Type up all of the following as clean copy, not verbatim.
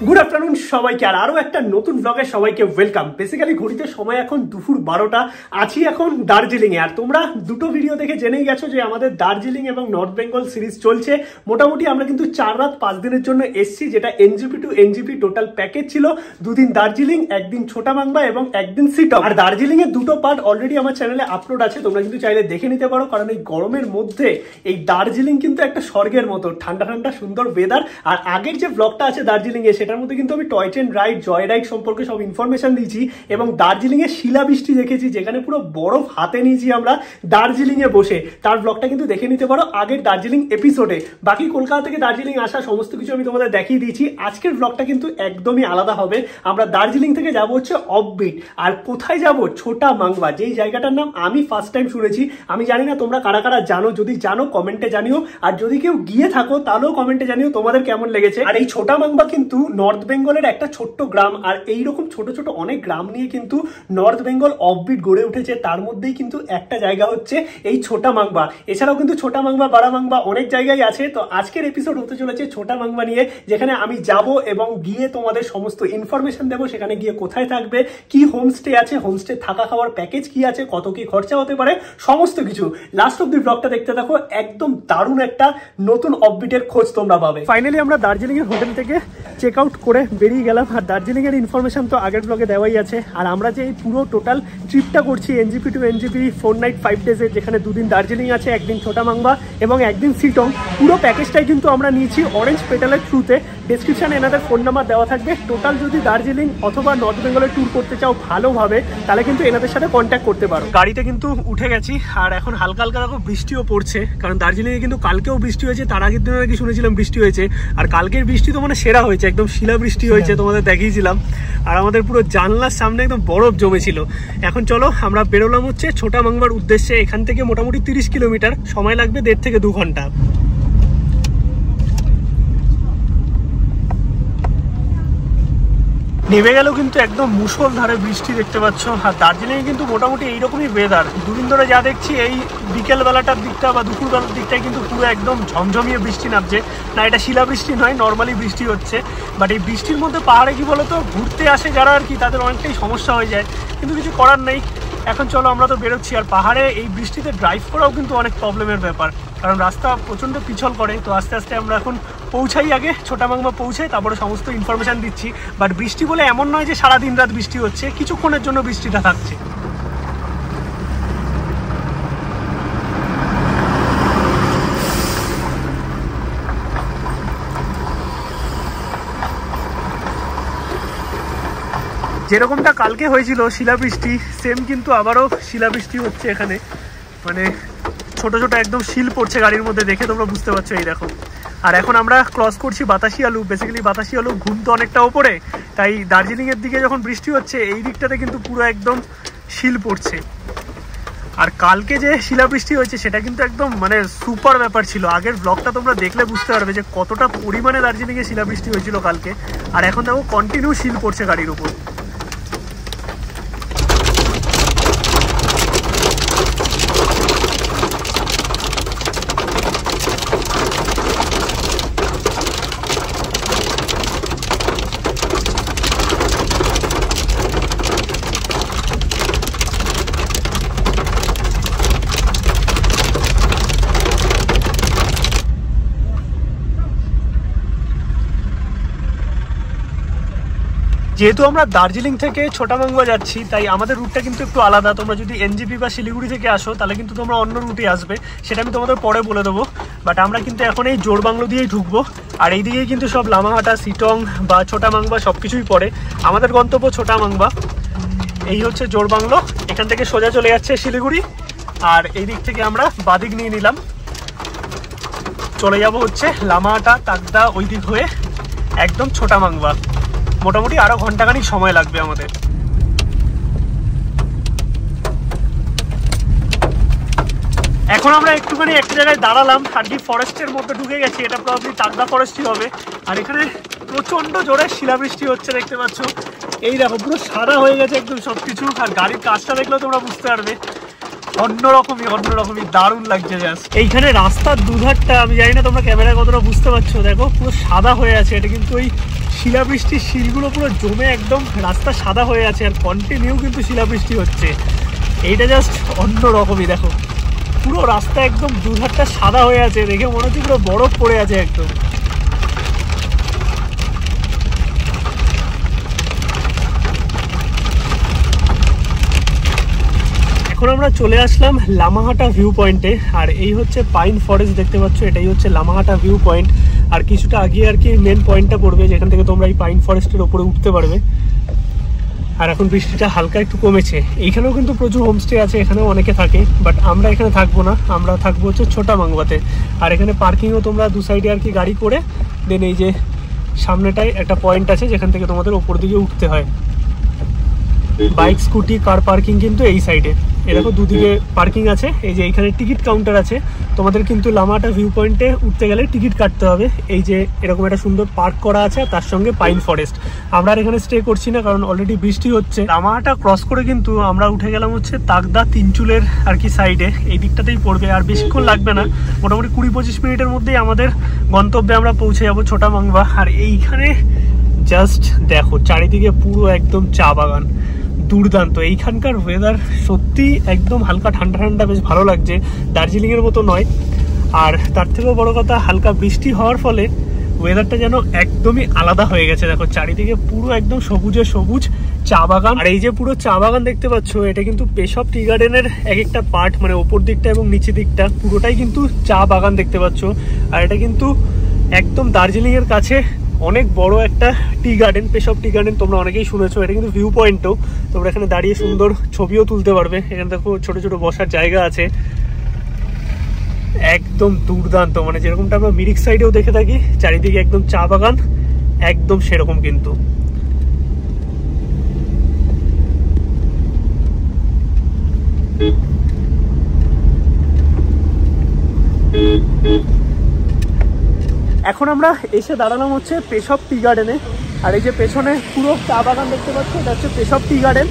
Good afternoon সবাইকে আর আরো একটা নতুন ব্লগে সবাইকে ওয়েলকাম। বেসিক্যালি ঘড়িতে সময় এখন দুপুর 12টা, আছি এখন দার্জিলিং এ। আর তোমরা দুটো ভিডিও দেখে জেনেই গেছো যে আমাদের দার্জিলিং এবং নর্থ বেঙ্গল সিরিজ চলছে। মোটামুটি আমরা কিন্তু 4 রাত 5 দিনের জন্য এসছি, যেটা NJP to NJP total package ছিল। 2 দিন দার্জিলিং, 1 দিন ছোটা মাংবা এবং 1 দিন সিটং। আর দার্জিলিং এর দুটো পার্ট অলরেডি আমার চ্যানেলে আপলোড আছে, তোমরা কিন্তু চাইলে দেখে নিতে পারো। কারণ এই গরমের মধ্যে এই দার্জিলিং কিন্তু একটা স্বর্গের মতো, ঠান্ডা ঠান্ডা সুন্দর ওয়েদার। আর আগের যে ব্লগটা আছে দার্জিলিং এ, সেটার মধ্যে কিন্তু আমি toy train ride, joy ride সম্পর্কে সব ইনফরমেশন দিয়েছি এবং দার্জিলিং এর শিলাবৃষ্টি দেখেছি, যেখানে পুরো বরফ হাতে নিয়েছি আমরা দার্জিলিং এ বসে। তার ব্লগটা কিন্তু দেখে নিতে পারো আগের দার্জিলিং এপিসোডে। বাকি কলকাতা থেকে দার্জিলিং আসা সমস্ত কিছু আমি তোমাদের দেখিয়ে দিয়েছি। আজকের ব্লগটা কিন্তু একদমই আলাদা হবে। আমরা দার্জিলিং থেকে যাব হচ্ছে অফবিট। আর কোথায় যাব? ছোটা মাংবা, যেই জায়গাটার নাম আমি ফার্স্ট টাইম শুনেছি। আমি জানি না তোমরা কারা কারা জানো, যদি জানো কমেন্টে জানিও, আর যদি কেউ গিয়ে থাকো তাহলেও কমেন্টে জানিও তোমাদের কেমন লেগেছে। আর এই ছোটা মাংবা কিন্তু নর্থ বেঙ্গলের একটা ছোট্ট গ্রাম, আর এইরকম ছোট ছোট অনেক গ্রাম নিয়ে কিন্তু নর্থ বেঙ্গল অফবিট গড়ে উঠেছে। তার মধ্যেই কিন্তু একটা জায়গা হচ্ছে এই ছোটা মাংবা। এছাড়াও কিন্তু ছোটা মাংবা, বাড়া মাংবা অনেক জায়গায় আছে। তো আজকের এপিসোড হতে চলেছে ছোটা মাংবা নিয়ে, যেখানে আমি যাব এবং গিয়ে তোমাদের সমস্ত ইনফরমেশন দেবো। সেখানে গিয়ে কোথায় থাকবে, কি হোমস্টে আছে, হোমস্টে থাকা খাওয়ার প্যাকেজ কি আছে, কত কি খরচা হতে পারে, সমস্ত কিছু। লাস্ট অব্দি ব্লগটা দেখতে থাকো, একদম দারুণ একটা নতুন অফবিটের খোঁজ তোমরা পাবে। ফাইনালি আমরা দার্জিলিং এর হোটেল থেকে চেক আউট করে বেরিয়ে গেলাম। আর দার্জিলিং এর ইনফরমেশন তো আগের ব্লগে দেওয়াই আছে। আর আমরা যে এই পুরো টোটাল ট্রিপটা করছি এনজিপি টু এনজিপি 4 নাইট 5 ডেজের, যেখানে 2 দিন দার্জিলিং আছে, 1 দিন ছোটা মাংবা এবং 1 দিন সিটং, পুরো প্যাকেজটাই কিন্তু আমরা নিয়েছি অরেঞ্জ পেটালের থ্রুতে। ডেসক্রিপশনে এনাদের ফোন নাম্বার দেওয়া থাকবে। টোটাল যদি দার্জিলিং অথবা নর্থ বেঙ্গলের ট্যুর করতে চাও ভালোভাবে, তাহলে কিন্তু এনাদের সাথে কন্ট্যাক্ট করতে পারো। গাড়িতে কিন্তু উঠে গেছি, আর এখন হালকা হালকা দেখো বৃষ্টিও পড়ছে। কারণ দার্জিলিংয়ে কিন্তু কালকেও বৃষ্টি হয়েছে, তার আগের দিন নাকি শুনেছিলাম বৃষ্টি হয়েছে। আর কালকের বৃষ্টি তো মানে সেরা হয়েছে, একদম শিলা বৃষ্টি হয়েছে, তোমাদের দেখিয়েছিলাম। আর আমাদের পুরো জানলার সামনে একদম বরফ জমেছিল। এখন চলো আমরা বেরোলাম হচ্ছে ছোটা মাংবার উদ্দেশ্যে। এখান থেকে মোটামুটি 30 কিলোমিটার, সময় লাগবে 1.5 থেকে 2 ঘন্টা। নেমে গেলেও কিন্তু একদম মুষলধারে বৃষ্টি দেখতে পাচ্ছ। আর দার্জিলিংয়ে কিন্তু মোটামুটি এইরকমই ওয়েদার। 2 দিন ধরে যা দেখছি, এই বিকেল বেলাটার দিকটা বা দুপুর বেলার দিকটায় কিন্তু পুরো একদম ঝমঝমিয়ে বৃষ্টি নামছে। না, এটা শিলাবৃষ্টি নয়, নর্মালি বৃষ্টি হচ্ছে। বাট এই বৃষ্টির মধ্যে পাহাড়ে কি বলতো, ঘুরতে আসে যারা আর কি, তাদের অনেকটাই সমস্যা হয়ে যায়, কিন্তু কিছু করার নেই। এখন চলো আমরা তো বেরোচ্ছি। আর পাহাড়ে এই বৃষ্টিতে ড্রাইভ করাও কিন্তু অনেক প্রবলেমের ব্যাপার, কারণ রাস্তা প্রচণ্ড পিছল করে। তো আস্তে আস্তে আমরা এখন পৌঁছাই, আগে ছোটা মাংবা পৌঁছাই, তারপরে সমস্ত ইনফরমেশান দিচ্ছি। বাট বৃষ্টি বলে এমন নয় যে সারাদিন রাত বৃষ্টি হচ্ছে, কিছুক্ষণের জন্য বৃষ্টিটা থাকছে। যেরকমটা কালকে হয়েছিল শিলাবৃষ্টি, সেম কিন্তু আবারও শিলাবৃষ্টি হচ্ছে এখানে। মানে ছোট ছোট একদম শিল পড়ছে গাড়ির মধ্যে, দেখে তোমরা বুঝতে পারছো। এই দেখো। আর এখন আমরা ক্রস করছি Batasia loop. Basically Batasia loop ঘুম তো অনেকটা ওপরে, তাই দার্জিলিংয়ের দিকে যখন বৃষ্টি হচ্ছে এই দিকটাতে কিন্তু পুরো একদম শিল পড়ছে। আর কালকে যে শিলাবৃষ্টি হয়েছে সেটা কিন্তু একদম মানে সুপার ব্যাপার ছিল। আগের ব্লগটা তোমরা দেখলে বুঝতে পারবে যে কতটা পরিমাণে দার্জিলিংয়ে শিলাবৃষ্টি হয়েছিল কালকে। আর এখন দেখো কন্টিনিউ শিল পড়ছে গাড়ির উপর। যেহেতু আমরা দার্জিলিং থেকে ছোটা মাংবা যাচ্ছি, তাই আমাদের রুটটা কিন্তু একটু আলাদা। তোমরা যদি এনজিপি বা শিলিগুড়ি থেকে আসো, তাহলে কিন্তু তোমরা অন্য রুটে আসবে, সেটা আমি তোমাদের পরে বলে দেবো। বাট আমরা কিন্তু এখন এই জোড়বাংলো দিয়েই ঢুকবো। আর এই দিকেই কিন্তু সব লামাহাটা, সিটং বা ছোটা মাংবা সব কিছুই পড়ে। আমাদের গন্তব্য ছোটা মাংবা। এই হচ্ছে জোড়বাংলো, এখান থেকে সোজা চলে যাচ্ছে শিলিগুড়ি। আর এই দিক থেকে আমরা বাদিক নিয়ে নিলাম, চলে যাব হচ্ছে লামাহাটা, তাকদা, ওই দিক হয়ে একদম ছোটা মাংবা। মোটামুটি আরো ঘন্টাখানিক সময় লাগবে আমাদের। এখন আমরা একটুখানি একটা জায়গায় দাঁড়ালাম, হাড্ডি ফরেস্টের মধ্যে ঢুকে গেছি। এটা প্রবাবলি তাকদা ফরেস্টই হবে। আর এখানে প্রচন্ড জোরে শিলাবৃষ্টি হচ্ছে, দেখতে পাচ্ছ। এই দেখো পুরো সাদা হয়ে গেছে একদম সবকিছু। আর গাড়ির কাজটা দেখলেও তোমরা বুঝতে পারবে অন্যরকমই দারুণ লাগছে জাস্ট। এইখানে রাস্তার দুধারটা আমি জানি না তোমরা ক্যামেরায় কতটা বুঝতে পারছো, দেখো পুরো সাদা হয়ে আছে। এটা কিন্তু ওই শিলাবৃষ্টির শিলগুলো পুরো জমে একদম রাস্তা সাদা হয়ে আছে, আর কন্টিনিউ কিন্তু শিলাবৃষ্টি হচ্ছে। এইটা জাস্ট অন্য রকমই, দেখো পুরো রাস্তা একদম দুধারটা সাদা হয়ে আছে, দেখে মনে হচ্ছে পুরো বরফ পড়ে আছে একদম। এখন আমরা চলে আসলাম লামাহাটা ভিউ পয়েন্টে, আর এই হচ্ছে পাইন ফরেস্ট দেখতে পাচ্ছ, এটাই হচ্ছে লামাহাটা ভিউ পয়েন্ট। আর কিছুটা আগে আর কি মেন পয়েন্টটা পড়বে, যেখান থেকে তোমরা এই পাইন ফরেস্টের উপরে উঠতে পারবে। আর এখন বৃষ্টিটা হালকা একটু কমেছে। এইখানেও কিন্তু প্রচুর হোমস্টে আছে, এখানেও অনেকে থাকে, বাট আমরা এখানে থাকবো না, আমরা থাকবো হচ্ছে ছোটা মাংবাতে। আর এখানে পার্কিংও তোমরা দু সাইডে আর কি গাড়ি করে দেন এই যে সামনেটায় একটা পয়েন্ট আছে যেখান থেকে তোমাদের ওপর দিকে উঠতে হয়। বাইক স্কুটি কার পার্কিং কিন্তু এই সাইডে, এরকম দুদিকে পার্কিং আছে। এই যে এইখানে টিকিট কাউন্টার আছে, তোমাদের কিন্তু লামাহাটা ভিউ পয়েন্টে উঠতে গেলে টিকিট কাটতে হবে। এই যে এরকম একটা সুন্দর পার্ক করা আছে, তার সঙ্গে পাইন ফরেস্ট। আমরা আর এখানে স্টে করছি না, কারণ অলরেডি বৃষ্টি হচ্ছে। লামাহাটা ক্রস করে কিন্তু আমরা উঠে গেলাম হচ্ছে তাগদা তিনচুলের আর কি সাইডে, এই দিকটাতেই পড়বে। আর বেশিক্ষণ লাগবে না, মোটামুটি 20-25 মিনিটের মধ্যেই আমাদের গন্তব্যে আমরা পৌঁছে যাবো ছোটা মাংবা। আর এইখানে জাস্ট দেখো চারিদিকে পুরো একদম চা বাগান, দুর্দান্ত। এইখানকার ওয়েদার সত্যি একদম হালকা ঠান্ডা ঠান্ডা, বেশ ভালো লাগছে, দার্জিলিংয়ের মতো নয়। আর তার থেকেও বড় কথা, হালকা বৃষ্টি হওয়ার ফলে ওয়েদারটা যেন একদমই আলাদা হয়ে গেছে। দেখো চারিদিকে পুরো একদম সবুজে সবুজ চা বাগান। আর এই যে পুরো চা বাগান দেখতে পাচ্ছ, এটা কিন্তু পেশব টি গার্ডেনের এক একটা পার্ট, মানে ওপর দিকটা এবং নিচের দিকটা পুরোটাই কিন্তু চা বাগান দেখতে পাচ্ছ। আর এটা কিন্তু একদম দার্জিলিংয়ের কাছে অনেক বড় একটা টি গার্ডেন, পেশব টি গার্ডেন, তোমরা অনেকেই শুনেছো। এটা কিন্তু ভিউ পয়েন্টও, তোমরা এখানে দাঁড়িয়ে সুন্দর ছবিও তুলতে পারবে। এখানে দেখো ছোট ছোট বসার জায়গা আছে, একদম দুর্দান্ত। মানে যেরকমটা আমরা মিরিক সাইডেও দেখে থাকি চারিদিকে একদম চা বাগান, একদম সেরকম কিন্তু। এখন আমরা এসে দাঁড়ালাম হচ্ছে পেশব টি গার্ডেনে। আর এই যে পেছনে পুরো চা বাগান দেখতে পাচ্ছ, এটা হচ্ছে পেশব টি গার্ডেন।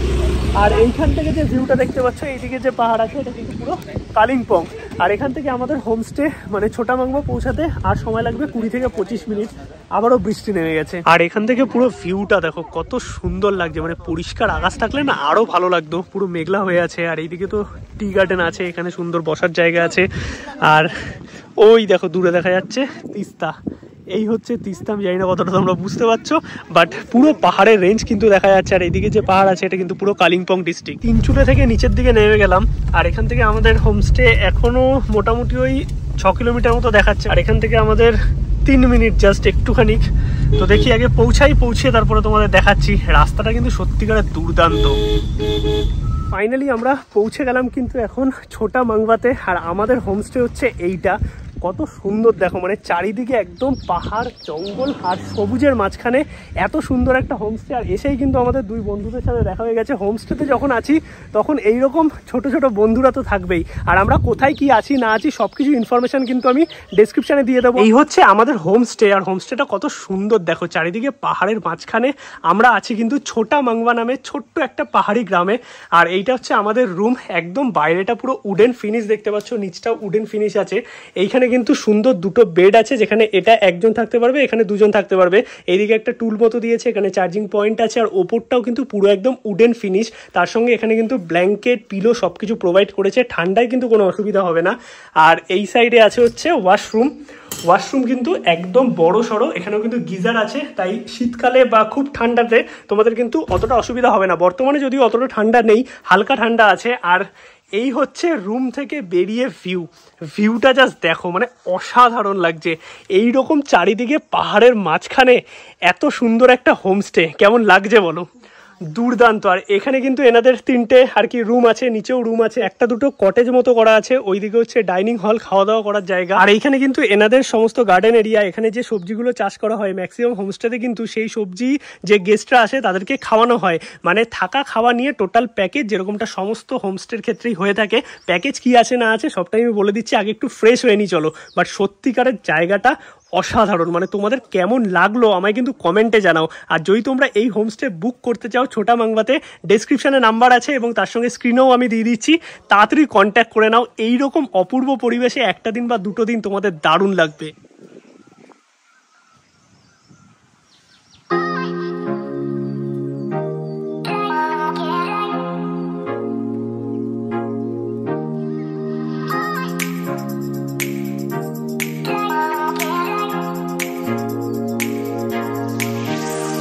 আর এইখান থেকে যে ভিউটা দেখতে পাচ্ছ, এইদিকে যে পাহাড় আছে, এটা কিন্তু পুরো কালিম্পং। আর এখান থেকে আমাদের হোমস্টে মানে ছোটা মাংবা পৌঁছাতে আর সময় লাগবে 20 থেকে 25 মিনিট। আবারও বৃষ্টি নেমে গেছে। আর এখান থেকে পুরো ভিউটা দেখো কত সুন্দর লাগছে, মানে পরিষ্কার আকাশ থাকলে না আরো ভালো লাগতো। পুরো মেঘলা হয়ে আছে, আর এইদিকে তো টি গার্ডেন আছে, এখানে সুন্দর বসার জায়গা আছে। আর ওই দেখো দূরে দেখা যাচ্ছে তিস্তা, এই হচ্ছে তিস্তা। আমি জানি না কতটা তোমরা বুঝতে পারছো, বাট পুরো পাহাড়ের রেঞ্জ কিন্তু দেখা যাচ্ছে। আর এইদিকে যে পাহাড় আছে, এটা কিন্তু পুরো কালিম্পং ডিস্ট্রিক্ট। তিনচুলে থেকে নিচের দিকে নেমে গেলাম, আর এখান থেকে আমাদের হোমস্টে এখনো মোটামুটি ওই 6 কিলোমিটার মতো দেখাচ্ছে। আর এখান থেকে আমাদের 3 মিনিট জাস্ট একটুখানি। তো দেখি আগে পৌঁছে তারপরে তোমাদের দেখাচ্ছি। রাস্তাটা কিন্তু সত্যিকারের দুর্দান্ত। ফাইনালি আমরা পৌঁছে গেলাম কিন্তু এখন ছোটা মাংবাতে। আর আমাদের হোমস্টে হচ্ছে এইটা, কত সুন্দর দেখো, মানে চারিদিকে একদম পাহাড় জঙ্গল আর সবুজের মাঝখানে এত সুন্দর একটা হোমস্টে। আর এসেই কিন্তু আমাদের দুই বন্ধুদের সাথে দেখা হয়ে গেছে। হোমস্টেতে যখন আছি তখন এইরকম ছোট ছোট বন্ধুরা তো থাকবেই। আর আমরা কোথায় কি আছি না আছি সবকিছু ইনফরমেশন কিন্তু আমি ডেসক্রিপশনে দিয়ে দেবো। এই হচ্ছে আমাদের হোমস্টে। আর হোমস্টেটা কত সুন্দর দেখো, চারিদিকে পাহাড়ের মাঝখানে আমরা আছি কিন্তু ছোটা মাংবা নামে ছোট্ট একটা পাহাড়ি গ্রামে। আর এইটা হচ্ছে আমাদের রুম, একদম বাইরেটা পুরো উডেন ফিনিশ দেখতে পাচ্ছ, নিচটাও উডেন ফিনিশ আছে। এইখানে কিন্তু সুন্দর দুটো বেড আছে, যেখানে এটা একজন থাকতে পারবে, এখানে দুজন থাকতে পারবে। এইদিকে একটা টুল মতো দিয়েছে, এখানে চার্জিং পয়েন্ট আছে। আর ওপরটাও কিন্তু পুরো একদম উডেন ফিনিশ। তার সঙ্গে এখানে কিন্তু ব্ল্যাঙ্কেট পিলো সবকিছু প্রোভাইড করেছে, ঠান্ডায় কিন্তু কোনো অসুবিধা হবে না। আর এই সাইডে আছে হচ্ছে ওয়াশরুম কিন্তু একদম বড় সড়ো, এখানেও কিন্তু গিজার আছে। তাই শীতকালে বা খুব ঠান্ডাতে তোমাদের কিন্তু অতটা অসুবিধা হবে না। বর্তমানে যদিও অতটা ঠান্ডা নেই, হালকা ঠান্ডা আছে। আর এই হচ্ছে রুম থেকে বেরিয়ে ভিউটা জাস্ট দেখো, মানে অসাধারণ লাগছে। এই রকম চারিদিকে পাহাড়ের মাঝখানে এত সুন্দর একটা হোমস্টে কেমন লাগছে বলো, দুর্দান্ত। আর এখানে কিন্তু এনাদের 3টে আর কি রুম আছে, নিচেও রুম আছে, একটা দুটো কটেজ মতো করা আছে। ওইদিকে হচ্ছে ডাইনিং হল, খাওয়া দাওয়া করার জায়গা। আর এইখানে কিন্তু এনাদের সমস্ত গার্ডেন এরিয়া, এখানে যে সবজিগুলো চাষ করা হয় ম্যাক্সিমাম হোমস্টেতে কিন্তু সেই সবজি যে গেস্টরা আসে তাদেরকে খাওয়ানো হয়। মানে থাকা খাওয়া নিয়ে টোটাল প্যাকেজ, যেরকমটা সমস্ত হোমস্টের ক্ষেত্রেই হয়ে থাকে। প্যাকেজ কি আছে না আছে সবটাই আমি বলে দিচ্ছি, আগে একটু ফ্রেশ হয়ে নি চলো। বাট সত্যিকারের জায়গাটা অসাধারণ, মানে তোমাদের কেমন লাগলো আমায় কিন্তু কমেন্টে জানাও। আর যদি তোমরা এই হোমস্টে বুক করতে চাও ছোটা মাংবাতে, ডেসক্রিপশনে নাম্বার আছে এবং তার সঙ্গে স্ক্রিনেও আমি দিয়ে দিচ্ছি, তাড়াতাড়ি কন্ট্যাক্ট করে নাও। এইরকম অপূর্ব পরিবেশে একটা দিন বা দুটো দিন তোমাদের দারুণ লাগবে।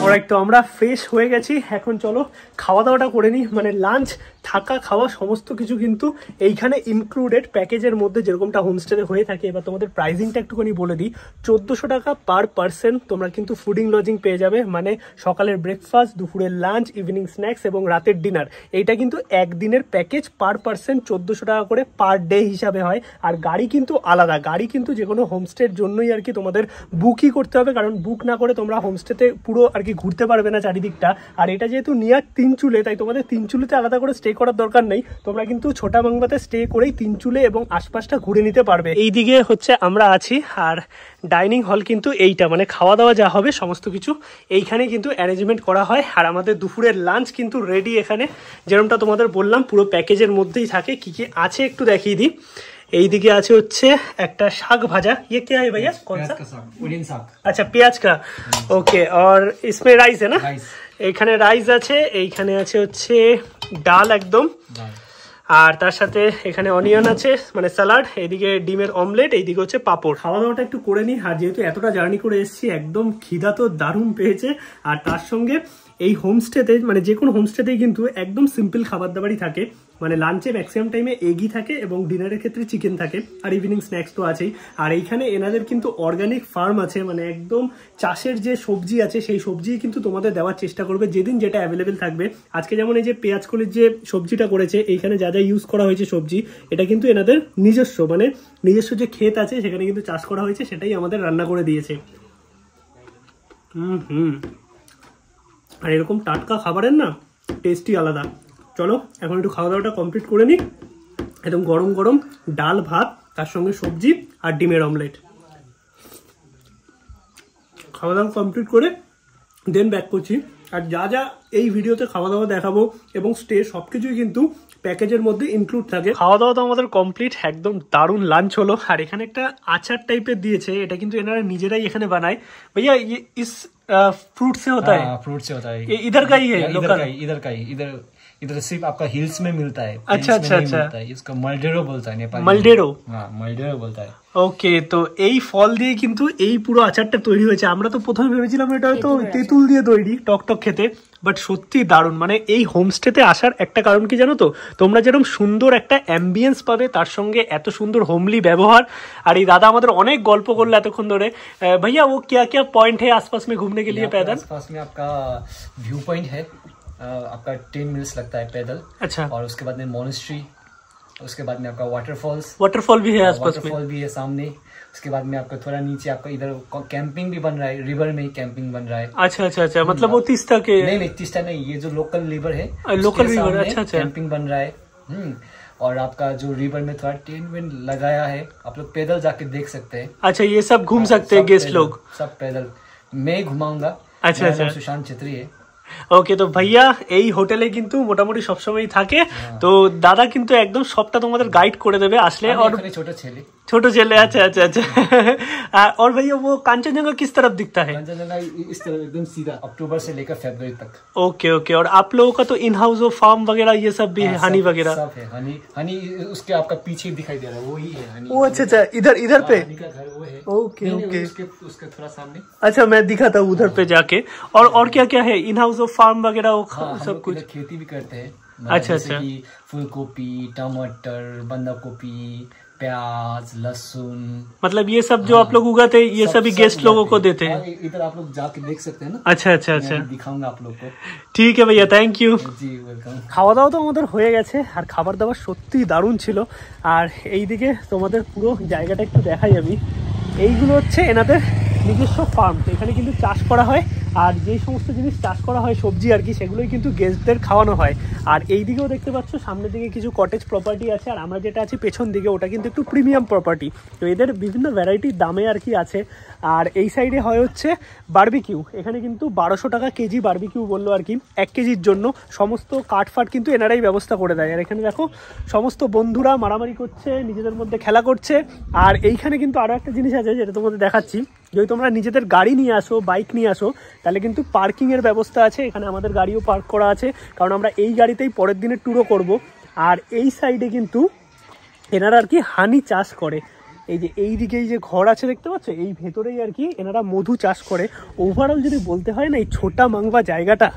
অলরাইট, তো আমরা ফ্রেশ হয়ে গেছি, এখন চলো খাওয়া দাওয়াটা করে নিই। মানে লাঞ্চ, থাকা, খাওয়া সমস্ত কিছু কিন্তু এইখানে ইনক্লুডেড প্যাকেজের মধ্যে, যেরকমটা হোমস্টেতে হয়ে থাকে। এবার তোমাদের প্রাইসিংটা একটুখানি বলে দিই। 1400 টাকা পার পার্সন তোমরা কিন্তু ফুডিং লজিং পেয়ে যাবে। মানে সকালের ব্রেকফাস্ট, দুপুরের লাঞ্চ, ইভিনিং স্ন্যাক্স এবং রাতের ডিনার। এইটা কিন্তু একদিনের প্যাকেজ, পার পার্সন 1400 টাকা করে পার ডে হিসাবে হয়। আর গাড়ি কিন্তু আলাদা, গাড়ি কিন্তু যে কোনো হোমস্টের জন্যই আর কি তোমাদের বুকই করতে হবে, কারণ বুক না করে তোমরা হোমস্টেতে পুরো আর কি ঘুরতে পারবে না চারিদিকটা। আর এটা যেহেতু নিয়ার তিনচুলে, তাই তোমাদের তিনচুলেতে আলাদা করে স্টে করার দরকার নেই, তোমরা কিন্তু ছোটা বাংলাতে স্টে করেই তিনচুলে এবং আশপাশটা ঘুরে নিতে পারবে। এইদিকে হচ্ছে আমরা আছি, আর ডাইনিং হল কিন্তু এইটা, মানে খাওয়া দাওয়া যা হবে সমস্ত কিছু এইখানে কিন্তু অ্যারেঞ্জমেন্ট করা হয়। আর আমাদের দুপুরের লাঞ্চ কিন্তু রেডি এখানে, যেরকমটা তোমাদের বললাম পুরো প্যাকেজের মধ্যেই থাকে। কি কি আছে একটু দেখিয়ে দিই। এইদিকে আছে হচ্ছে একটা শাক ভাজা, ये क्या है भैया, कौन सा? अच्छा, प्याज का, ओके। और इसमें राइस है ना? এইখানে রাইস আছে, এইখানে আছে হচ্ছে ডাল একদম, আর তার সাথে এখানে অনিয়ন আছে মানে স্যালাড, এইদিকে ডিমের অমলেট, এইদিকে হচ্ছে পাপড়। খাওয়া দাওয়াটা একটু করে নিই। আর যেহেতু এতটা জার্নি করে এসেছি, একদম খিদা তো দারুণ পেয়েছে। আর তার সঙ্গে এই হোমস্টেতে, মানে যে কোনো হোমস্টেতেই কিন্তু একদম সিম্পল খাবার দাবারই থাকে। মানে লাঞ্চে ম্যাক্সিমাম টাইমে এগই থাকে এবং ডিনারের ক্ষেত্রে চিকেন থাকে, আর ইভিনিং স্ন্যাক্স তো আছেই। আর এইখানে এনাদের কিন্তু অর্গানিক ফার্ম আছে, মানে একদম চাষের যে সবজি আছে সেই সবজি কিন্তু তোমাদের দেওয়ার চেষ্টা করবে যেদিন যেটা অ্যাভেলেবেল থাকবে। আজকে যেমন এই যে পেঁয়াজ কলির যে সবজিটা করেছে, এইখানে যা যা ইউজ করা হয়েছে সবজি, এটা কিন্তু এনাদের নিজস্ব, মানে নিজস্ব যে ক্ষেত আছে সেখানে কিন্তু চাষ করা হয়েছে, সেটাই আমাদের রান্না করে দিয়েছে। আর এরকম টাটকা খাবারের না টেস্টই আলাদা। চলো এখন একটু খাওয়া দাওয়াটা কমপ্লিট করে নিই। একদম গরম গরম ডাল ভাত, তার সঙ্গে সবজি আর ডিমের অমলেট। খাওয়া দাওয়া কমপ্লিট করে দেন ব্যাক করছি। আর যা যা এই ভিডিওতে খাওয়া দাওয়া দেখাবো এবং স্টে সব কিছুই কিন্তু প্যাকেজের মধ্যে ইনক্লুড থাকে। খাওয়া দাওয়া তো আমাদের কমপ্লিট, একদম দারুণ লাঞ্চ হলো। আর এখানে একটা আচার টাইপের দিয়েছে, এটা কিন্তু এনারা নিজেরাই এখানে বানায়। ভাইয়া ইস फ्रूट से होता है? फ्रूट से होता है। ये इधर का ही है? इधर का ही इधर सिर्फ आपका हिल्स में मिलता है। अच्छा अच्छा अच्छा, इसका मलडेरो बोलता है नेपाली। मलडेरो, हाँ मलडेरो बोलता है। ওকে, তো এই ফল দিয়ে কিন্তু এই পুরো আচারটা তৈরি হয়েছে। আমরা তো প্রথমে ভেবেছিলাম এটা হয়তো তেঁতুল দিয়ে তৈরি, টকটক খেতে, বাট সত্যি দারুণ। মানে এই হোমস্টেতে আসার একটা কারণ কি জানো তো, তোমরা যেরকম সুন্দর একটা অ্যাম্বিয়েন্স পাবে, তার সঙ্গে এত সুন্দর হোমলি ব্যবহার। আর এই দাদা আমাদের অনেক গল্প করলো এতক্ষণ ধরে। भैया वो क्या क्या पॉइंट है आसपास में घूमने के लिए पैदल? आसपास में आपका व्यू पॉइंट है, आपका 10 मिनट्स लगता है पैदल। अच्छा। और उसके बाद में मोनेस्ट्री, उसके बाद में आपका वाटरफॉल भी है आसपास में? वाटरफॉल भी है सामने। उसके बाद में आपका थोड़ा नीचे आपका इधर कैंपिंग भी बन रहा है, रिवर में ही कैंपिंग बन रहा है। अच्छा अच्छा अच्छा, मतलब वो तीस्ता के? नहीं तीस्ता नहीं, ये जो लोकल रिवर है, लोकल रिवर। अच्छा अच्छा, कैंपिंग बन रहा है। और आपका जो रिवर में थोड़ा टेंट वेंट लगाया है, आप लोग पैदल जाके देख सकते हैं। अच्छा, ये सब घूम सकते हैं गेस्ट लोग? सब पैदल मैं घुमाऊंगा। अच्छा अच्छा, सुशांत छेत्री है। ওকে, তো ভাইয়া এই হোটেলে কিন্তু মোটামুটি সবসময় থাকে, তো দাদা কিন্তু একদম সবটা তোমাদের গাইড করে দেবে আসলে। और छोटे चेले, अच्छा अच्छा अच्छा। और भैया वो कांचनजंगा किस तरफ दिखता है? कांचनजंगा इस तरफ एकदम सीधा, अक्टूबर से लेकर फरवरी तक। ओके ओके, और आप लोगों का तो इन हाउस फार्म वगैरह ये सब भी है, हनी वगैरह सब है। हनी उसके आपका पीछे दिखाई दे रहा है, वो ही है हनी। ओ अच्छा अच्छा, इधर पे हनी का घर वो है। ओके ओके, उसके थोड़ा सामने। अच्छा, मैं दिखाता हूँ उधर पे जाके। और क्या क्या है इन हाउस फार्म वगैरह सब कुछ? खेती भी करते हैं। अच्छा अच्छा, फूल गोभी, टमाटर, बंदा गोभी, प्याज, लहसुन, मतलब ये सब जो आप लोग उगाते हैं ये सभी गेस्ट लोगों को देते हैं? इधर आप लोग जाके देख सकते हैं ना। अच्छा अच्छा अच्छा, दिखाऊंगा आप लोग को। ঠিক আছে ভাইয়া, থ্যাংক ইউ। G welcome. খাওয়া দাওয়া তো আমাদের হয়ে গেছে, আর খাবার দাবার সত্যি দারুণ ছিল। আর এইদিকে তোমাদের পুরো জায়গাটা একটু দেখাই আমি। এইগুলো হচ্ছে এনাদের নিজস্ব ফার্ম, এখানে কিন্তু চাষ করা হয়। আর যেই সমস্ত জিনিস চাষ করা হয় সবজি আর কি, সেগুলোই কিন্তু গেস্টদের খাওয়ানো হয়। আর এই দিকেও দেখতে পাচ্ছ সামনের দিকে কিছু কটেজ প্রপার্টি আছে, আর আমরা যেটা আছি পেছন দিকে ওটা কিন্তু একটু প্রিমিয়াম প্রপার্টি। তো এদের বিভিন্ন ভ্যারাইটির দামে আর কি আছে। আর এই সাইডে হয় হচ্ছে বারবিকিউ, এখানে কিন্তু 1200 টাকা কেজি বারবিকিউ বললো আর কি 1 কেজির জন্য। সমস্ত কাঠফাট কিন্তু এনারাই ব্যবস্থা করে দেয়। আর এখানে দেখো সমস্ত বন্ধুরা মারামারি করছে, নিজেদের মধ্যে খেলা করছে। আর এইখানে কিন্তু আরও একটা জিনিস আছে যেটা তোমাদের দেখাচ্ছি, যদি তোমরা নিজেদের গাড়ি নিয়ে আসো, বাইক নিয়ে আসো, তাহলে কিন্তু পার্কিংয়ের ব্যবস্থা আছে। এখানে আমাদের গাড়িও পার্ক করা আছে, কারণ আমরা এই গাড়িতেই পরের দিনের ট্যুরও করব। আর এই সাইডে কিন্তু এনারা আর কি হানি চাষ করে, এই যে এই দিকে এই যে ঘর আছে দেখতে পাচ্ছ, এই ভেতরেই আর কি এনারা মধু চাষ করে। ওভারঅল যদি বলতে হয় না, এই ছোটা মাংবা জায়গাটা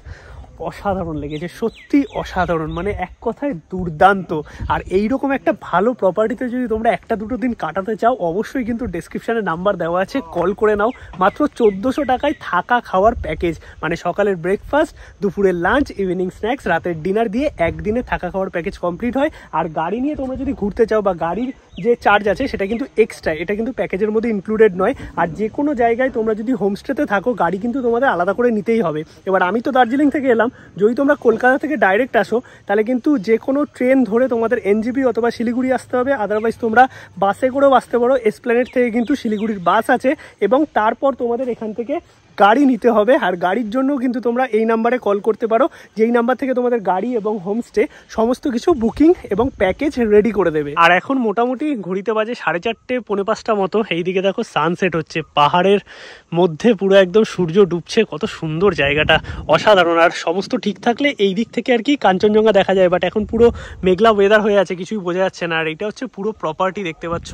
অসাধারণ লেগেছে, সত্যি অসাধারণ, মানে এক কথায় দুর্দান্ত। আর এইরকম একটা ভালো প্রপার্টিতে যদি তোমরা একটা দুটো দিন কাটাতে চাও, অবশ্যই কিন্তু ডেসক্রিপশানে নাম্বার দেওয়া আছে, কল করে নাও। মাত্র 1400 টাকায় থাকা খাওয়ার প্যাকেজ, মানে সকালের ব্রেকফাস্ট, দুপুরের লাঞ্চ, ইভিনিং স্ন্যাক্স, রাতের ডিনার দিয়ে একদিনে থাকা খাওয়ার প্যাকেজ কমপ্লিট হয়। আর গাড়ি নিয়ে তোমরা যদি ঘুরতে চাও বা গাড়ির যে চার্জ আছে সেটা কিন্তু এক্সট্রা, এটা কিন্তু প্যাকেজের মধ্যে ইনক্লুডেড নয়। আর যে কোনো জায়গায় তোমরা যদি হোমস্টেতে থাকো, গাড়ি কিন্তু তোমাদের আলাদা করে নিতেই হবে। এবার আমি তো দার্জিলিং থেকে এলাম, যদি তোমরা কলকাতা থেকে ডাইরেক্ট আসো তাহলে কিন্তু যে কোনো ট্রেন ধরে তোমাদের এনজেপি অথবা শিলিগুড়ি আসতে হবে। আদারওয়াইজ তোমরা বাসে করেও আসতে পারো, এসপ্ল্যানেড থেকে কিন্তু শিলিগুড়ির বাস আছে, এবং তারপর তোমাদের এখান থেকে গাড়ি নিতে হবে। আর গাড়ির জন্য কিন্তু তোমরা এই নাম্বারে কল করতে পারো, যেই নাম্বার থেকে তোমাদের গাড়ি এবং হোমস্টে সমস্ত কিছু বুকিং এবং প্যাকেজ রেডি করে দেবে। আর এখন মোটামুটি ঘড়িতে বাজে 4:30 পৌনে 5টা মতো। এইদিকে দেখো সানসেট হচ্ছে, পাহাড়ের মধ্যে পুরো একদম সূর্য ডুবছে, কত সুন্দর জায়গাটা, অসাধারণ। আর সমস্ত ঠিক থাকলে এই দিক থেকে আর কি কাঞ্চনজঙ্ঘা দেখা যায়, বাট এখন পুরো মেঘলা ওয়েদার হয়ে আছে, কিছুই বোঝা যাচ্ছে না। আর এটা হচ্ছে পুরো প্রপার্টি, দেখতে পাচ্ছ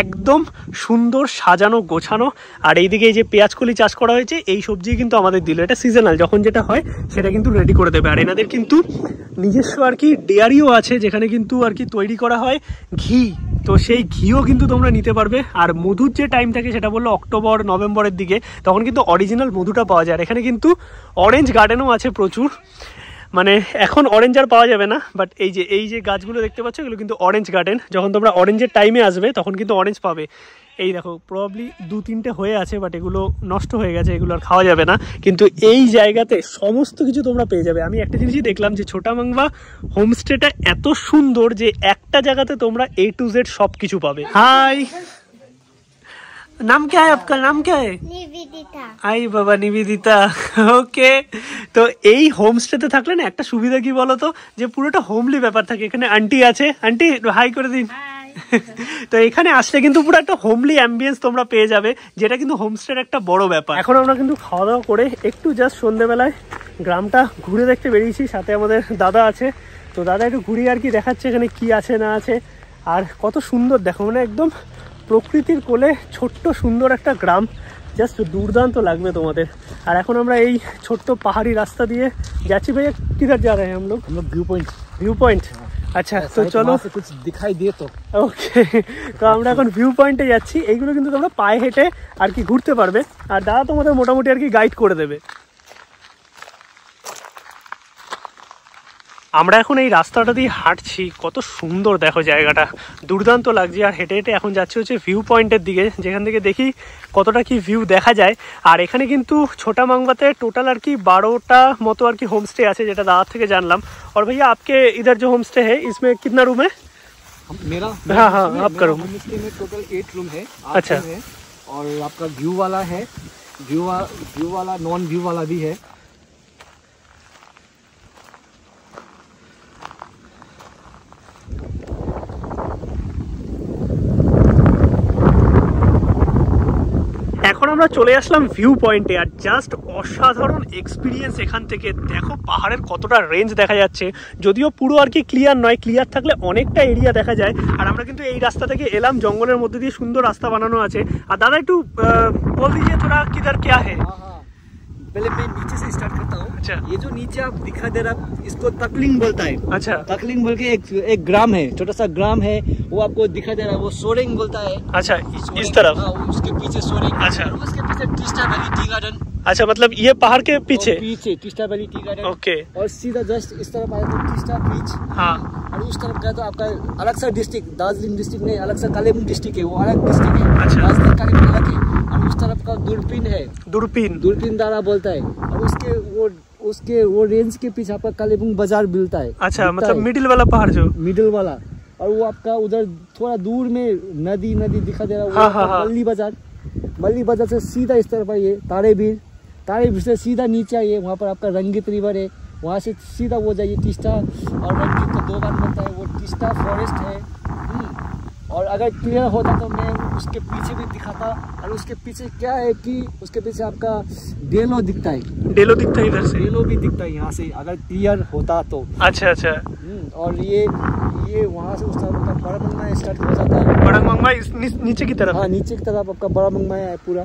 একদম সুন্দর সাজানো গোছানো। আর এইদিকে এই যে পেঁয়াজকলি চাষ করা হয়েছে, এই সবজি কিন্তু আমাদের দিল, এটা সিজনাল, যখন যেটা হয় সেটা কিন্তু রেডি করে দেবে। আর এনাদের কিন্তু নিজস্ব আর কি ডেয়ারিও আছে, যেখানে কিন্তু আর কি তৈরি করা হয় ঘি, তো সেই ঘিও কিন্তু তোমরা নিতে পারবে। আর মধুর যে টাইম থাকে সেটা বললো অক্টোবর নভেম্বরের দিকে, তখন কিন্তু অরিজিনাল মধুটা পাওয়া যায়। আর এখানে কিন্তু অরেঞ্জ গার্ডেনও আছে প্রচুর, মানে এখন অরেঞ্জ আর পাওয়া যাবে না, বাট এই যে গাছগুলো দেখতে পাচ্ছ এগুলো কিন্তু অরেঞ্জ গার্ডেন। যখন তোমরা অরেঞ্জের টাইমে আসবে তখন কিন্তু অরেঞ্জ পাবে। এই দেখো প্রবাবলি 2-3টে হয়ে আছে, বাট এগুলো নষ্ট হয়ে গেছে, এগুলো আর খাওয়া যাবে না। কিন্তু এই জায়গাতে সমস্ত কিছু তোমরা পেয়ে যাবে। আমি একটা জিনিসই দেখলাম যে ছোটা মাংবা হোমস্টেটা এত সুন্দর যে একটা জায়গাতে তোমরা A to Z সব কিছু পাবে। হাই, नाम क्या है आपका, नाम क्या है? নিবেদিতা। आई बाबा निवेदिता, ওকে। তো এই হোমস্টেতে থাকলে না একটা সুবিধা কি বলো তো, যে পুরোটা হোমলি ব্যাপার থাকে। এখানে আন্টি আছে, আন্টি হাই করে দিন। তো এখানে আসলে কিন্তু পুরো একটা হোমলি অ্যাম্বিয়েন্স তোমরা পেয়ে যাবে, যেটা কিন্তু হোমস্টের একটা বড় ব্যাপার। এখন আমরা কিন্তু খাওয়া দাওয়া করে একটু জাস্ট সন্ধ্যেবেলায় গ্রামটা ঘুরে দেখতে বেরিয়েছি, সাথে আমাদের দাদা আছে। তো দাদা একটু ঘুরিয়ে আর কি দেখাচ্ছে এখানে কি আছে না আছে। আর কত সুন্দর দেখো, মানে একদম প্রকৃতির কোলে ছোট্ট সুন্দর একটা গ্রাম, জাস্ট দুর্দান্ত লাগবে তোমাদের। আর এখন আমরা এই ছোট্ট পাহাড়ি রাস্তা দিয়ে যাচ্ছি। ভাইয়া কিধার যা रहे हैं हम लोग व्यू पॉइंट। আচ্ছা, তো চলো कुछ दिखाई दे तो। ওকে, তো আমরা এখন ভিউ পয়েন্টে যাচ্ছি। এইগুলো কিন্তু তোমরা পায়ে হেঁটে আর কি ঘুরতে পারবে, আর দাদা তোমাদের মোটামুটি আর কি গাইড করে দেবে। আমরা এখন এই রাস্তাটা দিয়ে হাঁটছি, কত সুন্দর দেখো জায়গাটা, দুর্দান্ত লাগছে। আর হেঁটে হেঁটে এখন যাচ্ছি হচ্ছে ভিউ পয়েন্টের দিকে, যেখান থেকে দেখি কতটা কি ভিউ দেখা যায়। আর এখানে কিন্তু ছোটা মাংবাতে টোটাল আর কি 12টা মতো আর কি হোমস্টে আছে, যেটা দাদার থেকে জানলাম। और भैया आपके इधर जो होम स्टे है इसमें कितना रूम है? मेरा हाँ हाँ आपका रूम। होम स्टे में टोटल 8 रूम है। अच्छा। है, और आपका व्यू वाला है, व्यू वाला नॉन व्यू वाला भी है। এখন আমরা চলে আসলাম ভিউ পয়েন্টে, আর জাস্ট অসাধারণ এক্সপিরিয়েন্স এখান থেকে। দেখো পাহাড়ের কতটা রেঞ্জ দেখা যাচ্ছে, যদিও পুরো আর কি ক্লিয়ার নয়, ক্লিয়ার থাকলে অনেকটা এরিয়া দেখা যায়। আর আমরা কিন্তু এই রাস্তা থেকে এলাম, জঙ্গলের মধ্যে দিয়ে সুন্দর রাস্তা বানানো আছে। আর দাদা একটু বল দিজিয়ে थोड़ा किधर क्या है? पहले मैं नीचे से स्टार्ट करता हूँ। अच्छा। ये जो नीचे आप दिखा दे रहा, इसको तकलिंग बोलता है। अच्छा, तकलिंग बोल के एक ग्राम है, छोटा सा ग्राम है, वो आपको दिखा दे रहा है, वो सोरेंग बोलता है। अच्छा इस तरफ। हाँ, उसके पीछे सोरेंग। अच्छा। और उसके पीछे टिस्टा वैली टी गार्डन। अच्छा, मतलब ये पहाड़ के पीछे? पीछे Teesta valley tea garden. Okay. और सीधा जस्ट इस तरफ आया तो टिस्टा बीच। हाँ। और उस तरफ गया तो आपका अलग सा डिस्ट्रिक्ट, दार्जिलिंग डिस्ट्रिक्ट नहीं, अलग सा कालेबुंग डिस्ट्रिक्ट है, वो अलग डिस्ट्रिक्ट है। अच्छा। दार्जिलिंग कालेबुंग अलग है। और उस तरफ का दूरबीन है, दूरबीन दारा बोलता है। और उसके वो रेंज के पीछे आपका कालेबुंग बाजार मिलता है। अच्छा, मतलब मिडिल वाला पहाड़ जो मिडिल वाला। और वो आपका उधर थोड़ा दूर में नदी दिखा दे रहा है, हाँ, हाँ, हाँ। मल्ली बाजार से सीधा इस तरफ आइए, तारेबीर से सीधा नीचे आइए, वहाँ पर आपका रंगीत रिवर है, वहाँ से सीधा वो जाइए टिस्टा। और रंगीत का 2 बार बनता है, वो टिस्टा फॉरेस्ट है। और अगर क्लियर होता तो मैं उसके पीछे भी दिखाता। और उसके पीछे क्या है कि उसके पीछे आपका डेलो दिखता है। डेलो दिखता है इधर से? डेलो भी दिखता है यहाँ से, अगर क्लियर होता तो। अच्छा अच्छा। और ये वहाँ से उस तरफ आपका बड़ा मंगमा स्टार्ट हो जाता है। बड़ा मंगमा नीचे की तरफ? हाँ, नीचे की तरफ आपका बड़ा मंगमा है पूरा।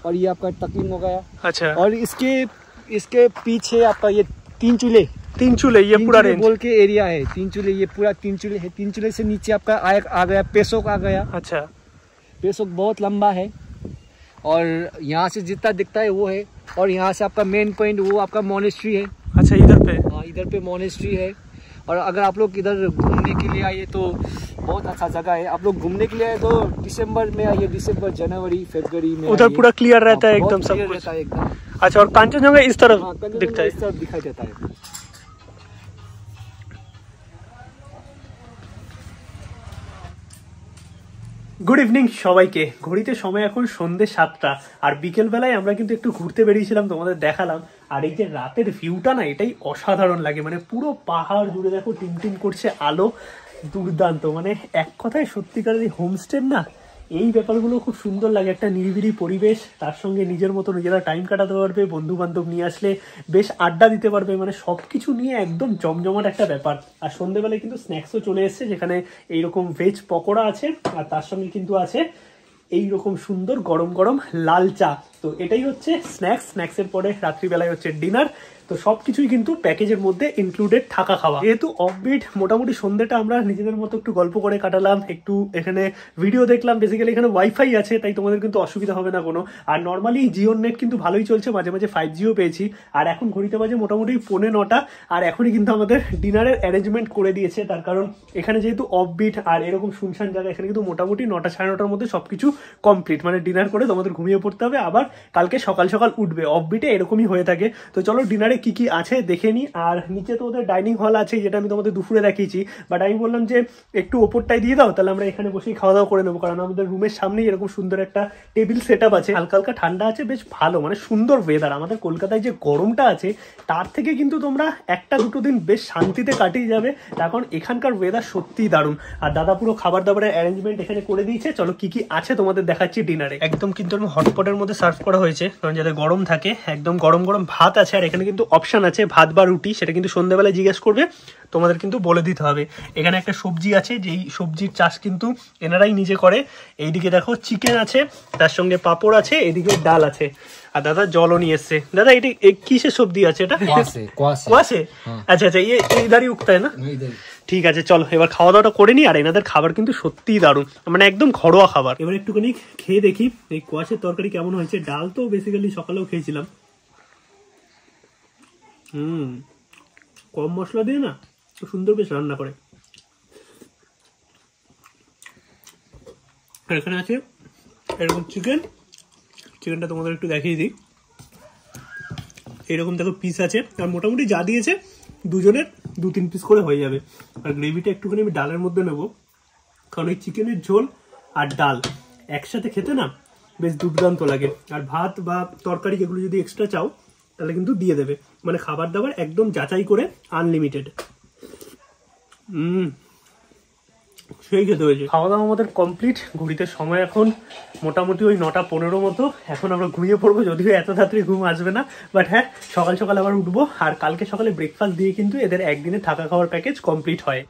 और ये आपका तकलीम हो गया। अच्छा। और इसके पीछे आपका ये तीन चूल्हे ये पूरा रेंज बोल के एरिया है। तीन चूल्हे, ये पूरा तीन चूल्हे है। तीन चूल्हे से नीचे आपका आ गया पेसोक आ गया। अच्छा। पेसोक बहुत लंबा है और यहाँ से जितना दिखता है वो है। और यहाँ से आपका मेन पॉइंट वो आपका मोनेस्ट्री है। अच्छा, इधर पे? हाँ, इधर पे मोनेस्ट्री है। और अगर आप लोग इधर घूमने के लिए आइए तो बहुत अच्छा जगह है। आप लोग घूमने के लिए आए तो दिसंबर में आइए, दिसंबर, जनवरी, फरवरी में। उधर पूरा क्लियर रहता है एकदम, सब कुछ रहता है एकदम। अच्छा, और कांचनजंगा इस तरफ दिखता है? इस तरफ दिखाई देता है। গুড ইভিনিং সবাইকে। ঘড়িতে সময় এখন সন্ধ্যে 7টা। আর বিকেল বেলায় আমরা কিন্তু একটু ঘুরতে বেরিয়েছিলাম, তোমাদের দেখালাম। আর এই যে রাতের ভিউটা না, এটাই অসাধারণ লাগে। মানে পুরো পাহাড় জুড়ে দেখো টিমটিম করছে আলো, দুর্দান্ত। মানে এক কথায় সত্যিকারের এই হোমস্টে না, এই ব্যাপারগুলো খুব সুন্দর লাগে। একটা নিরিবিলি পরিবেশ, তার সঙ্গে নিজের মতো নিজেরা টাইম কাটাতে পারবে, বন্ধু বান্ধব নিয়ে আসলে বেশ আড্ডা দিতে পারবে। মানে সব কিছু নিয়ে একদম জমজমাট একটা ব্যাপার। আর সন্ধ্যেবেলায় কিন্তু স্ন্যাক্সও চলে এসছে, যেখানে এইরকম ভেজ পকোড়া আছে আর তার সঙ্গে কিন্তু আছে এইরকম সুন্দর গরম গরম লাল চা। তো এটাই হচ্ছে স্ন্যাক্সের পরে রাত্রিবেলায় হচ্ছে ডিনার। তো সবকিছুই কিন্তু প্যাকেজের মধ্যে ইনক্লুডেড থাকা খাওয়া। যেহেতু অফবিট, মোটামুটি সন্ধ্যেটা আমরা নিজেদের মতো একটু গল্প করে কাটালাম, একটু এখানে ভিডিও দেখলাম। বেসিক্যালি এখানে ওয়াইফাই আছে, তাই তোমাদের কিন্তু অসুবিধা হবে না কোনো। আর নর্মালি জিওর নেট কিন্তু ভালোই চলছে, মাঝে মাঝে 5Gও পেয়েছি। আর এখন ঘড়িতে বাজে মোটামুটি 9:45। আর এখনই কিন্তু আমাদের ডিনারের অ্যারেঞ্জমেন্ট করে দিয়েছে। তার কারণ এখানে যেহেতু অফবিট আর এরকম শুনশান জায়গা, এখানে কিন্তু মোটামুটি 9টা সাড়ে 9টার মধ্যে সবকিছু কমপ্লিট। মানে ডিনার করে তোমাদের ঘুমিয়ে পড়তে হবে, আবার কালকে সকাল সকাল উঠবে। অফবিটে এরকমই হয়ে থাকে। তো চলো ডিনারে কি কি আছে দেখে নি। আর নিচে তো ওদের ডাইনিং হল আছে, যেটা আমি তোমাদের দুপুরে দেখিয়েছি। বাট আমি বললাম যে একটু ওপরটাই দিয়ে দাও, তাহলে আমরা এখানে বসেই খাওয়া দাওয়া করে নেবো। কারণ আমাদের রুমের সামনেই এরকম সুন্দর একটা টেবিল সেট আপ আছে। হালকা হালকা ঠান্ডা আছে, বেশ ভালো, মানে সুন্দর ওয়েদার। আমাদের কলকাতায় যে গরমটা আছে তার থেকে কিন্তু তোমরা 1-2 দিন বেশ শান্তিতে কাটিয়ে যাবে। তার কারণ এখানকার ওয়েদার সত্যিই দারুণ। আর দাদা পুরো খাবার দাবারের অ্যারেঞ্জমেন্ট এখানে করে দিয়েছে। চলো কি কি আছে তোমাদের দেখাচ্ছি ডিনারে। একদম কিন্তু হটপটের মধ্যে সার্ভ করা হয়েছে, কারণ যাতে গরম থাকে। একদম গরম গরম ভাত আছে। আর এখানে কিন্তু অপশন আছে ভাত বা রুটি, সেটা কিন্তু সন্ধ্যাবেলায় জিজ্ঞেস করবে, তোমাদের কিন্তু বলে দিতে হবে। এখানে একটা সবজি আছে, যেই সবজির চাষ কিন্তু এনারাই নিজে করে। এইদিকে দেখো চিকেন আছে, তার সঙ্গে পাঁপড় আছে, এদিকে ডাল আছে। আর দাদা জলও নিয়ে এসছে। দাদা এটা কিসের সবজি আছে? এটা কোয়াশে। আচ্ছা আচ্ছা, এইদারই উঠতে না? ঠিক আছে, চলো এবার খাওয়া দাওয়াটা করে নি। আর এনাদের খাবার কিন্তু সত্যিই দারুণ, মানে একদম ঘরোয়া খাবার। এবার একটুখানি খেয়ে দেখি এই কোয়াশের তরকারি কেমন হয়েছে। ডাল তো বেসিক্যালি সকালেও খেয়েছিলাম। কম মশলা দিয়ে না, খুব সুন্দর বেশ রান্না করে। আর এখানে আছে এরকম চিকেনটা তোমাদের একটু দেখিয়ে দিই। এরকম দেখো পিস আছে। আর মোটামুটি যা দিয়েছে দুজনের 2-3 পিস করে হয়ে যাবে। আর গ্রেভিটা একটুখানি আমি ডালের মধ্যে নেবো, কারণ এই চিকেনের ঝোল আর ডাল একসাথে খেতে না বেশ দুর্দান্ত লাগে। আর ভাত বা তরকারি এগুলো যদি এক্সট্রা চাও তাহলে কিন্তু দিয়ে দেবে। মানে খাবার দাবার একদম যাচাই করে আনলিমিটেড। সেই খেতে হয়েছে। খাওয়া দাওয়া আমাদের কমপ্লিট। ঘড়িতে সময় এখন মোটামুটি ওই 9:15 মতো। এখন আমরা ঘুমিয়ে পড়বো, যদিও এত তাড়াতাড়ি ঘুম আসবে না। বাট হ্যাঁ, সকাল সকাল আবার উঠবো। আর কালকে সকালে ব্রেকফাস্ট দিয়ে কিন্তু এদের একদিনে থাকা খাওয়ার প্যাকেজ কমপ্লিট হয়।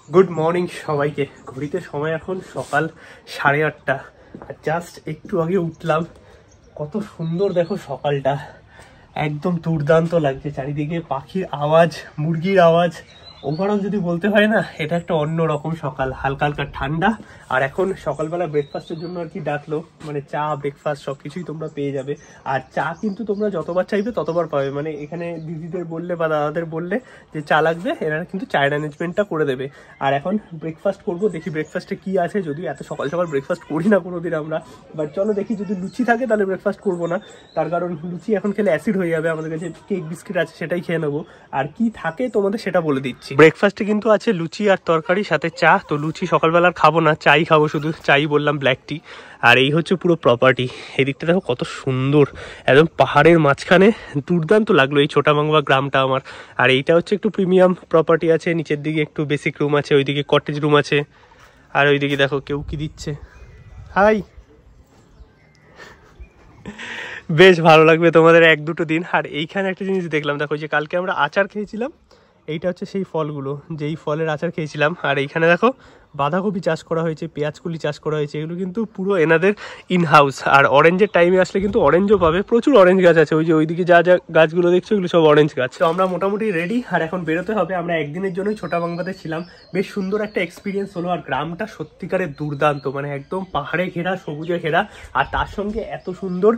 গুড মর্নিং সবাইকে। ঘড়িতে সময় এখন সকাল 8:30। আর জাস্ট একটু আগে উঠলাম। কত সুন্দর দেখো সকালটা, একদম দুর্দান্ত লাগছে। চারিদিকে পাখির আওয়াজ, মুরগির আওয়াজ। ওভারঅল যদি বলতে হয় না, এটা একটা অন্যরকম সকাল। হালকা হালকা ঠান্ডা। আর এখন সকালবেলা ব্রেকফাস্টের জন্য আর কি ডাকলো, মানে চা, ব্রেকফাস্ট সবকিছুই তোমরা পেয়ে যাবে। আর চা কিন্তু তোমরা যতবার চাইবে ততবার পাবে। মানে এখানে দিদিদের বললে বা দাদাদের বললে যে চা লাগবে, এনারা কিন্তু চায়ের অ্যারেঞ্জমেন্টটা করে দেবে। আর এখন ব্রেকফাস্ট করবো, দেখি ব্রেকফাস্টে কি আছে। যদিও এত সকাল সকাল ব্রেকফাস্ট করি না কোনোদিন আমরা, বাট চলো দেখি। যদি লুচি থাকে তাহলে ব্রেকফাস্ট করবো না, তার কারণ লুচি এখন খেলে অ্যাসিড হয়ে যাবে। আমাদের কাছে কেক বিস্কিট আছে, সেটাই খেয়ে নেবো। আর কি থাকে তোমাদের সেটা বলে দিচ্ছি। ব্রেকফাস্টে কিন্তু আছে লুচি আর তরকারি সাথে চা। তো লুচি সকালবেলার খাবো না, চাই খাবো, শুধু চাই বললাম, ব্ল্যাক টি। আর এই হচ্ছে পুরো প্রপার্টি। এদিকটা দেখো কত সুন্দর, একদম পাহাড়ের মাঝখানে, দুর্দান্ত লাগলো এই ছোটাবাংলা গ্রামটা আমার। আর এইটা হচ্ছে একটু প্রিমিয়াম প্রপার্টি আছে, নিচের দিকে একটু বেসিক রুম আছে, ওইদিকে কটেজ রুম আছে। আর ওইদিকে দেখো কেউ কি দিচ্ছে, হাই। বেশ ভালো লাগবে তোমাদের 1-2 দিন। আর এইখানে একটা জিনিস দেখলাম, দেখো যে কালকে আমরা আচার খেয়েছিলাম, এইটা হচ্ছে সেই ফলগুলো, যেই ফলের আচার খেয়েছিলাম। আর এইখানে দেখো বাঁধাকপি চাষ করা হয়েছে, পেঁয়াজকলি চাষ করা হয়েছে, এগুলো কিন্তু পুরো এনাদের ইন হাউস। আর অরেঞ্জের টাইমে আসলে কিন্তু অরেঞ্জও পাবে, প্রচুর অরেঞ্জ গাছ আছে। ওই যে ওইদিকে যা যা গাছগুলো দেখছো এগুলো সব অরেঞ্জ গাছ। তো আমরা মোটামুটি রেডি, আর এখন বেরোতে হবে। আমরা একদিনের জন্যই ছোটাবাংলাতে ছিলাম, বেশ সুন্দর একটা এক্সপিরিয়েন্স হলো। আর গ্রামটা সত্যিকারের দুর্দান্ত, মানে একদম পাহাড়ে ঘেরা, সবুজে ঘেরা, আর তার সঙ্গে এত সুন্দর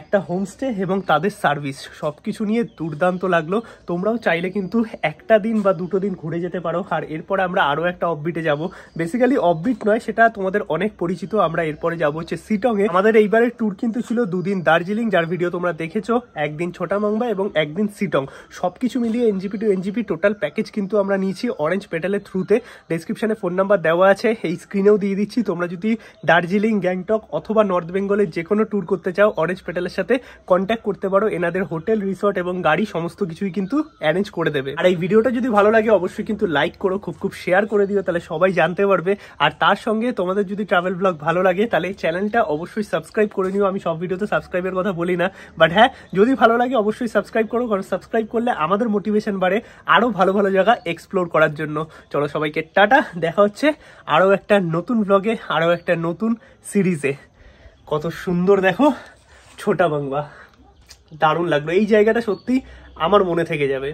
একটা হোমস্টে এবং তাদের সার্ভিস, সব কিছু নিয়ে দুর্দান্ত লাগলো। তোমরাও চাইলে কিন্তু 1 দিন বা 2 দিন ঘুরে যেতে পারো। আর এরপরে আমরা আরও একটা অফবিটে যাবো, বেসিক্যালি অফবিট নয়, সেটা তোমাদের অনেক পরিচিত। আমরা এরপরে যাবো হচ্ছে শিটংয়ে। আমাদের এইবারের ট্যুর কিন্তু ছিল 2 দিন দার্জিলিং, যার ভিডিও তোমরা দেখেছো, 1 দিন ছোটাবাংলা এবং 1 দিন শিটং। সবকিছু মিলিয়ে NJP to NJP total package কিন্তু আমরা নিয়েছি অরেঞ্জ পেটালের থ্রুতে। ডেসক্রিপশনে ফোন নাম্বার দেওয়া আছে, এই স্ক্রিনেও দিয়ে দিচ্ছি। তোমরা যদি দার্জিলিং, গ্যাংটক অথবা নর্থ বেঙ্গলের যে কোনো ট্যুর করতে চাও, অরেঞ্জ পেটালের সাথে কন্ট্যাক্ট করতে পারো। এনাদের হোটেল, রিসর্ট এবং গাড়ি সমস্ত কিছুই কিন্তু অ্যারেঞ্জ করে দেবে। আর এই ভিডিওটা যদি ভালো লাগে অবশ্যই কিন্তু লাইক করো, খুব শেয়ার করে দিও, তাহলে সবাই জানতে পারবে। আর তার সঙ্গে তোমাদের যদি ট্রাভেল ব্লগ ভালো লাগে তাহলে এই চ্যানেলটা অবশ্যই সাবস্ক্রাইব করে নিও। আমি সব ভিডিওতে সাবস্ক্রাইবের কথা বলি না, বাট হ্যাঁ, যদি ভালো লাগে অবশ্যই সাবস্ক্রাইব করো, কারণ সাবস্ক্রাইব করলে আমাদের মোটিভেশন বাড়ে আরও ভালো ভালো জায়গা এক্সপ্লোর করার জন্য। চলো সবাইকে টাটা, দেখা হচ্ছে আরও একটা নতুন ব্লগে, আরও একটা নতুন সিরিজে। কত সুন্দর দেখো ছোটাবাংলা, দারুণ লাগলো। এই জায়গাটা সত্যি আমার মনে থেকে যাবে।